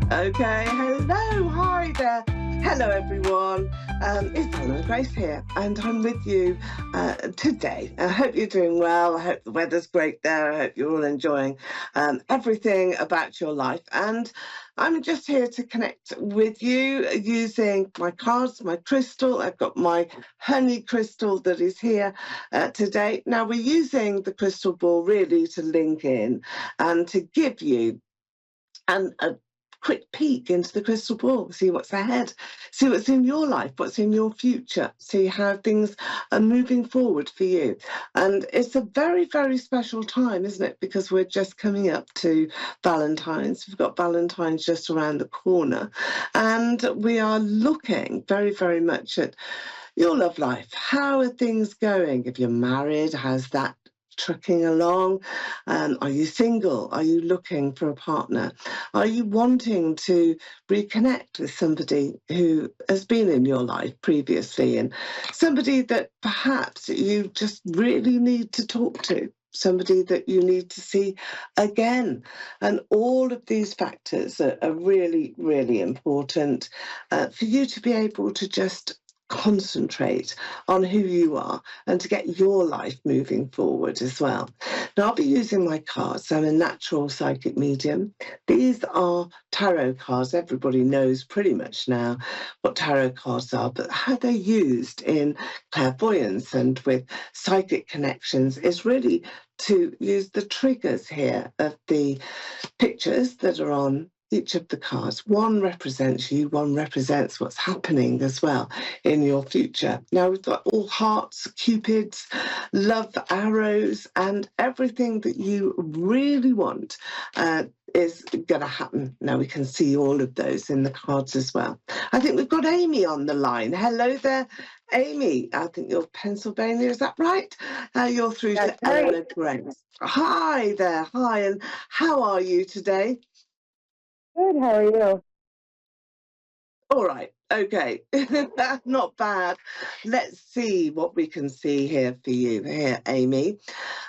Okay, hello, hi there. Hello, everyone. It's Eleanor Grace here, and I'm with you today. I hope you're doing well. I hope the weather's great there. I hope you're all enjoying everything about your life. And I'm just here to connect with you using my cards, my crystal. I've got my honey crystal that is here today. Now, we're using the crystal ball really to link in and to give you a quick peek into the crystal ball, see what's ahead, see what's in your life, what's in your future, see how things are moving forward for you. And it's a very, very special time, isn't it? Because we're just coming up to Valentine's. We've got Valentine's just around the corner. And we are looking very, very much at your love life. How are things going? If you're married, how's that trucking along? Are you single? Are you looking for a partner? Are you wanting to reconnect with somebody who has been in your life previously and somebody that perhaps you just really need to talk to? Somebody that you need to see again. And all of these factors are really, really important for you to be able to just concentrate on who you are and to get your life moving forward as well. Now, I'll be using my cards. I'm a natural psychic medium. These are tarot cards. Everybody knows pretty much now what tarot cards are, but how they're used in clairvoyance and with psychic connections is really to use the triggers here of the pictures that are on each of the cards. One represents you, one represents what's happening as well in your future. Now we've got all hearts, cupids, love arrows, and everything that you really want is going to happen. Now we can see all of those in the cards as well. I think we've got Amy on the line. Hello there, Amy. I think you're Pennsylvania, is that right? You're through to That's right. Eleanor Grace. Hi there, hi, and how are you today? Good. How are you? All right, okay, not bad. Let's see what we can see here for you, here, Amy.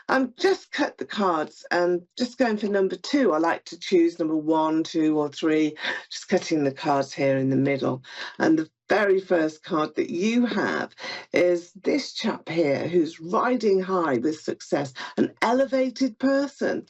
I'm just cut the cards and just going for number two. I like to choose number one, two, or three, just cutting the cards here in the middle. And the very first card that you have is this chap here who's riding high with success, an elevated person.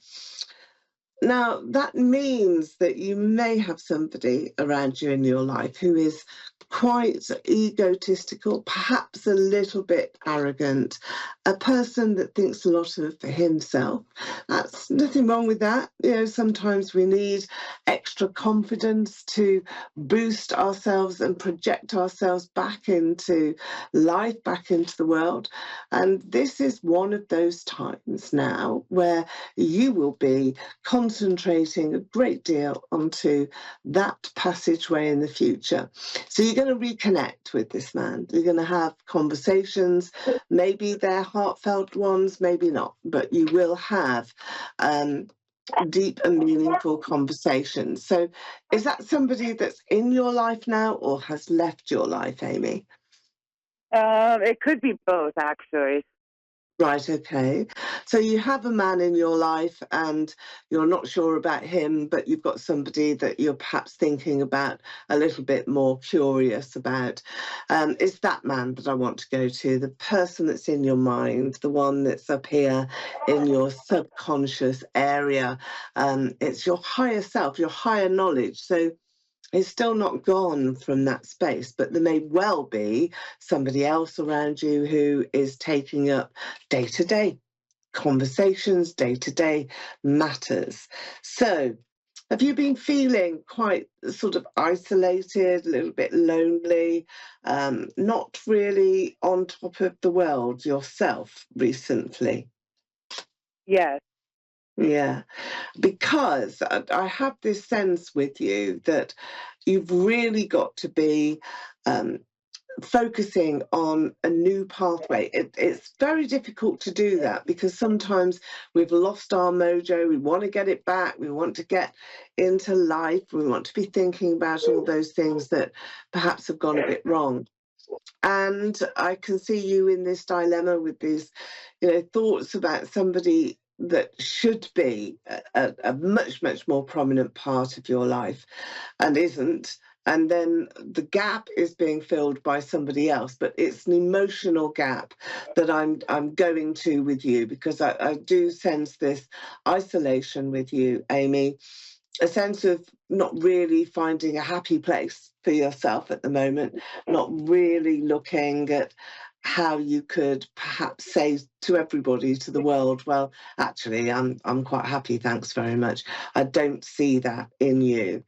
Now, that means that you may have somebody around you in your life who is quite egotistical, perhaps a little bit arrogant, a person that thinks a lot of himself. That's nothing wrong with that. You know, sometimes we need extra confidence to boost ourselves and project ourselves back into life, back into the world. And this is one of those times now where you will be concentrating a great deal onto that passageway in the future. So you're going to reconnect with this man. You're going to have conversations. Maybe they're heartfelt ones, maybe not, but you will have deep and meaningful conversations. So is that somebody that's in your life now or has left your life, Amy? It could be both, actually. Right, okay. So you have a man in your life and you're not sure about him, but you've got somebody that you're perhaps thinking about a little bit more curious about. It's that man that I want to go to, the person that's in your mind, the one that's up here in your subconscious area. It's your higher self, your higher knowledge. So it's still not gone from that space, but there may well be somebody else around you who is taking up day to day conversations, day to day matters. So, have you been feeling quite sort of isolated, a little bit lonely, not really on top of the world yourself recently? Yes. Yeah, because I have this sense with you that you've really got to be um, focusing on a new pathway. It's very difficult to do that because sometimes we've lost our mojo. We want to get it back. We want to get into life. We want to be thinking about all those things that perhaps have gone a bit wrong. And I can see you in this dilemma with these, thoughts about somebody that should be a much, much more prominent part of your life and isn't. And then the gap is being filled by somebody else, but it's an emotional gap that I'm going to with you, because I do sense this isolation with you, Amy, a sense of not really finding a happy place for yourself at the moment, not really looking at how you could perhaps say to everybody, to the world, well, actually, I'm quite happy, thanks very much. I don't see that in you.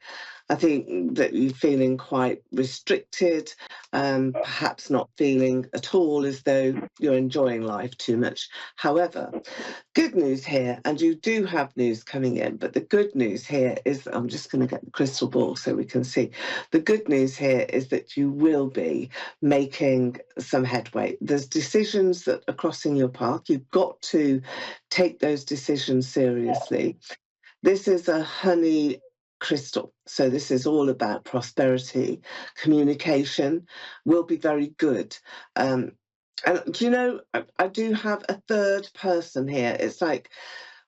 I think that you're feeling quite restricted, perhaps not feeling at all as though you're enjoying life too much. However, good news here, and you do have news coming in, but the good news here is, I'm just going to get the crystal ball so we can see. The good news here is that you will be making some headway. There's decisions that are crossing your path. You've got to take those decisions seriously. This is a honey crystal. So this is all about prosperity. Communication will be very good. And do you know, I do have a third person here. It's like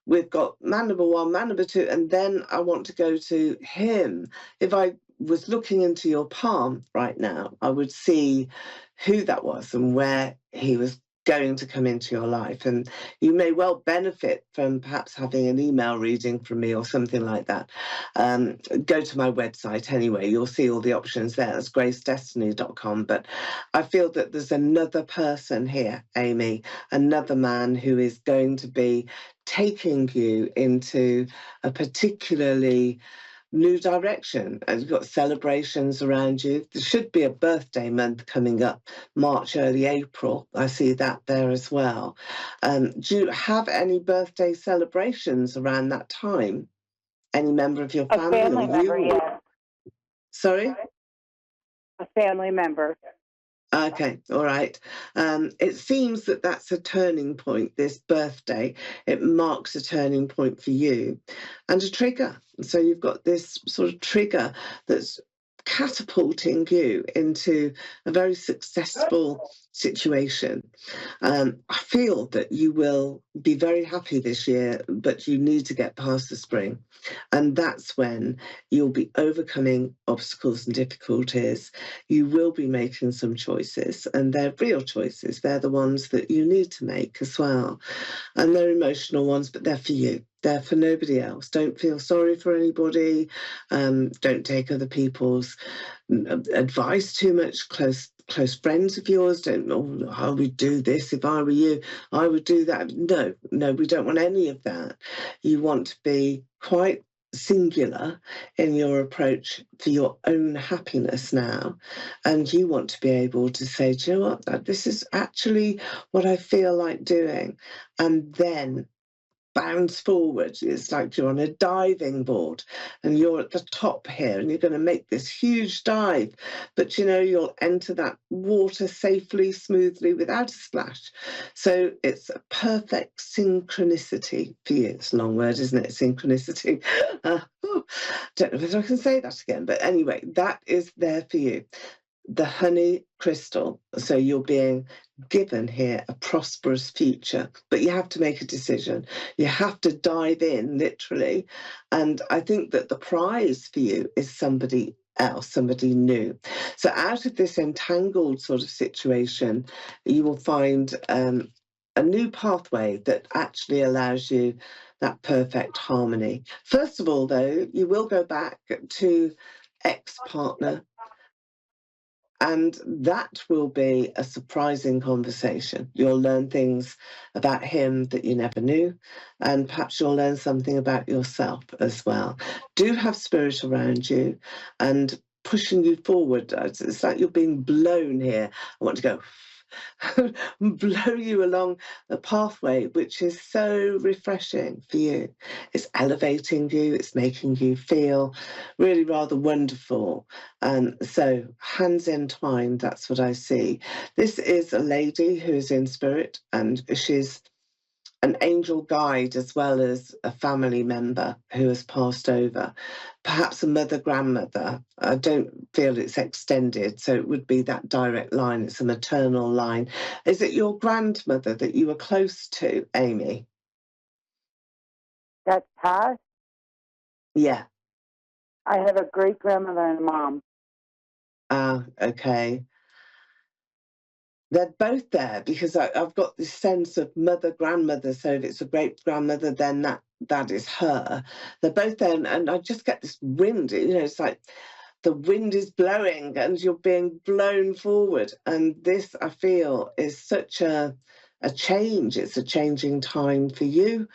we've got man number one, man number two, and then I want to go to him. If I was looking into your palm right now, I would see who that was and where he was going to come into your life. And you may well benefit from perhaps having an email reading from me or something like that. Go to my website anyway, you'll see all the options there. That's gracedestiny.com. But I feel that there's another person here, Amy, another man who is going to be taking you into a particularly new direction. And you've got celebrations around you. There should be a birthday month coming up, March, early April. I see that there as well. Do you have any birthday celebrations around that time? Any member of your A family or family member, you? yes. Sorry? A family member. Okay, all right. It seems that that's a turning point, this birthday. It marks a turning point for you and a trigger. So you've got this sort of trigger that's catapulting you into a very successful situation. I feel that you will be very happy this year, but you need to get past the spring. And that's when you'll be overcoming obstacles and difficulties. You will be making some choices, and they're real choices. They're the ones that you need to make as well. And they're emotional ones, but they're for you. They're for nobody else. Don't feel sorry for anybody. Don't take other people's advice too much. Close friends of yours don't know, I would do this if I were you, I would do that. No, we don't want any of that. You want to be quite singular in your approach for your own happiness now. And you want to be able to say, do you know what, this is actually what I feel like doing. And then bounce forward. It's like you're on a diving board and you're at the top here and you're going to make this huge dive. But you know, you'll enter that water safely, smoothly, without a splash. So it's a perfect synchronicity for you. It's a long word, isn't it? Synchronicity. Don't know whether I can say that again. But anyway, that is there for you. The honey crystal. So you're being given here a prosperous future, but you have to make a decision. You have to dive in, literally. And I think that the prize for you is somebody else, somebody new. So out of this entangled sort of situation, you will find a new pathway that actually allows you that perfect harmony. First of all, though, you will go back to ex-partner, and that will be a surprising conversation. You'll learn things about him that you never knew, and perhaps you'll learn something about yourself as well. Do have spirit around you and pushing you forward. It's like you're being blown here. I want to go blow you along a pathway which is so refreshing for you. It's elevating you, it's making you feel really rather wonderful. So hands entwined, that's what I see. This is a lady who's in spirit, and she's an angel guide as well as a family member who has passed over, perhaps a mother, grandmother. I don't feel it's extended, so it would be that direct line. It's a maternal line. Is it your grandmother that you were close to, Amy? That's past. Yeah. I have a great grandmother and a mom. Ah, okay. They're both there because I've got this sense of mother, grandmother. So if it's a great grandmother, then that is her. They're both there, and I just get this wind. It's like the wind is blowing, and you're being blown forward. And this, I feel, is such a change. It's a changing time for you.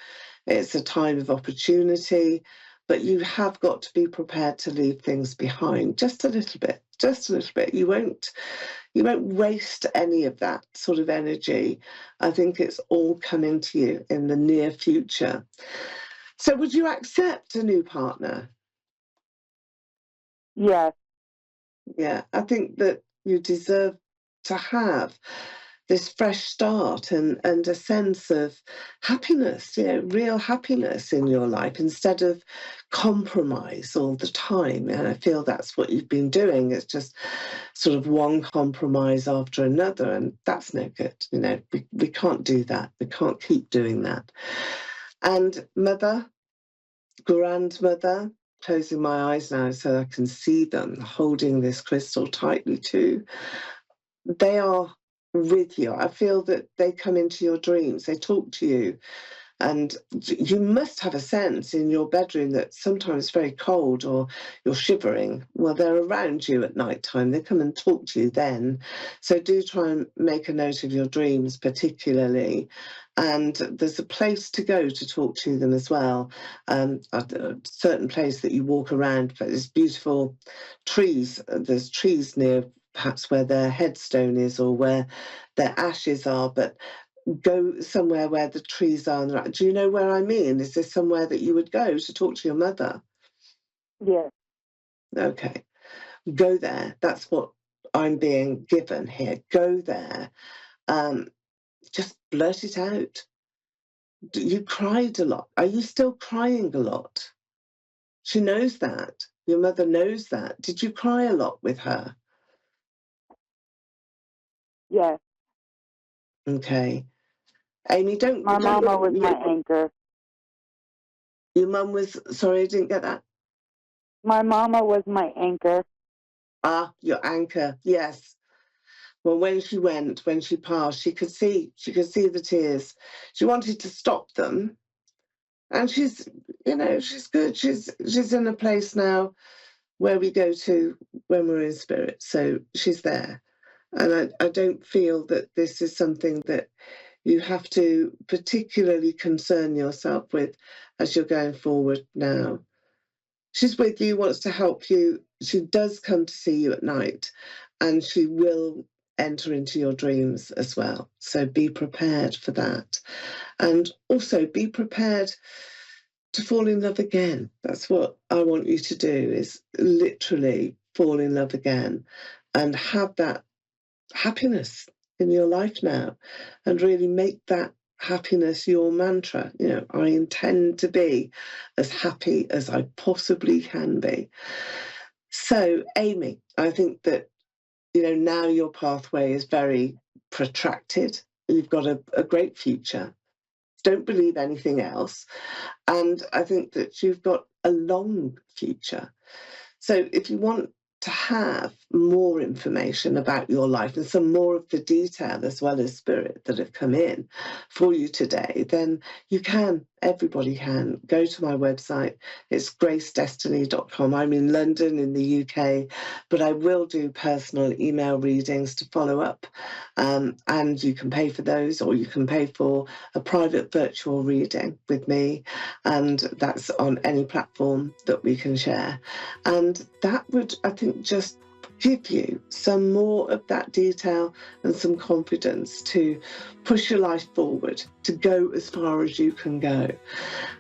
It's a time of opportunity, but you have got to be prepared to leave things behind just a little bit. Just a little bit. You won't waste any of that sort of energy. I think it's all coming to you in the near future. So would you accept a new partner? Yes. Yeah, I think that you deserve to have this fresh start and a sense of happiness, real happiness in your life instead of compromise all the time. And I feel that's what you've been doing. It's just sort of one compromise after another, and that's no good. We can't do that. We can't keep doing that. And mother, grandmother, closing my eyes now so I can see them, holding this crystal tightly too. They are with you. I feel that they come into your dreams, they talk to you, and you must have a sense in your bedroom that sometimes it's very cold or you're shivering. Well, they're around you at night time. They come and talk to you then. So do try and make a note of your dreams, particularly. And there's a place to go to talk to them as well. A certain place that you walk around, but there's beautiful trees. There's trees near perhaps where their headstone is or where their ashes are, but go somewhere where the trees are. Do you know where I mean? Is this somewhere that you would go to talk to your mother? Yes. Okay, go there. That's what I'm being given here. Go there. Um, just blurt it out. You cried a lot. Are you still crying a lot? She knows that. Your mother knows that. Did you cry a lot with her? Yes. Okay. Amy, don't My don't mama was my anchor. your mum was sorry, I didn't get that. My mama was my anchor. Ah, your anchor. Yes. Well, when she passed, she could see the tears. She wanted to stop them, and she's good. She's in a place now where we go to when we're in spirit. So she's there, and I don't feel that this is something that you have to particularly concern yourself with as you're going forward now. She's with you, wants to help you. She does come to see you at night, and she will enter into your dreams as well. So be prepared for that. And also be prepared to fall in love again. That's what I want you to do, is literally fall in love again and have that happiness in your life now and really make that happiness your mantra. I intend to be as happy as I possibly can be. So, Amy, I think that, now your pathway is very protracted. You've got a great future. Don't believe anything else. And I think that you've got a long future. So if you want to have more information about your life and some more of the detail as well as spirit that have come in for you today, then everybody can go to my website. It's gracedestiny.com. I'm in London in the UK, but I will do personal email readings to follow up. And you can pay for those, or you can pay for a private virtual reading with me. And that's on any platform that we can share. And that would, I think, just give you some more of that detail and some confidence to push your life forward, to go as far as you can go.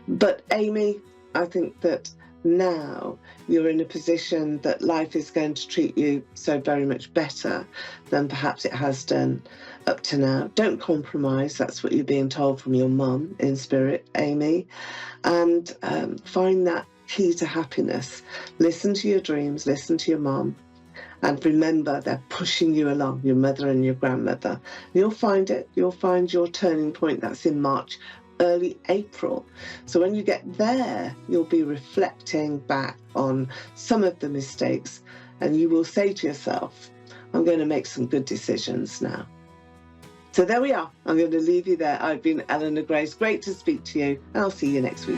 But Amy, I think that now you're in a position that life is going to treat you so very much better than perhaps it has done up to now. Don't compromise. That's what you're being told from your mum in spirit, Amy. And find that key to happiness. Listen to your dreams, listen to your mum, and remember they're pushing you along, your mother and your grandmother. You'll find it. You'll find your turning point. That's in March. early April. So when you get there, you'll be reflecting back on some of the mistakes, and you will say to yourself, I'm going to make some good decisions now. So there we are. I'm going to leave you there. I've been Eleanor Grace. Great to speak to you, and I'll see you next week.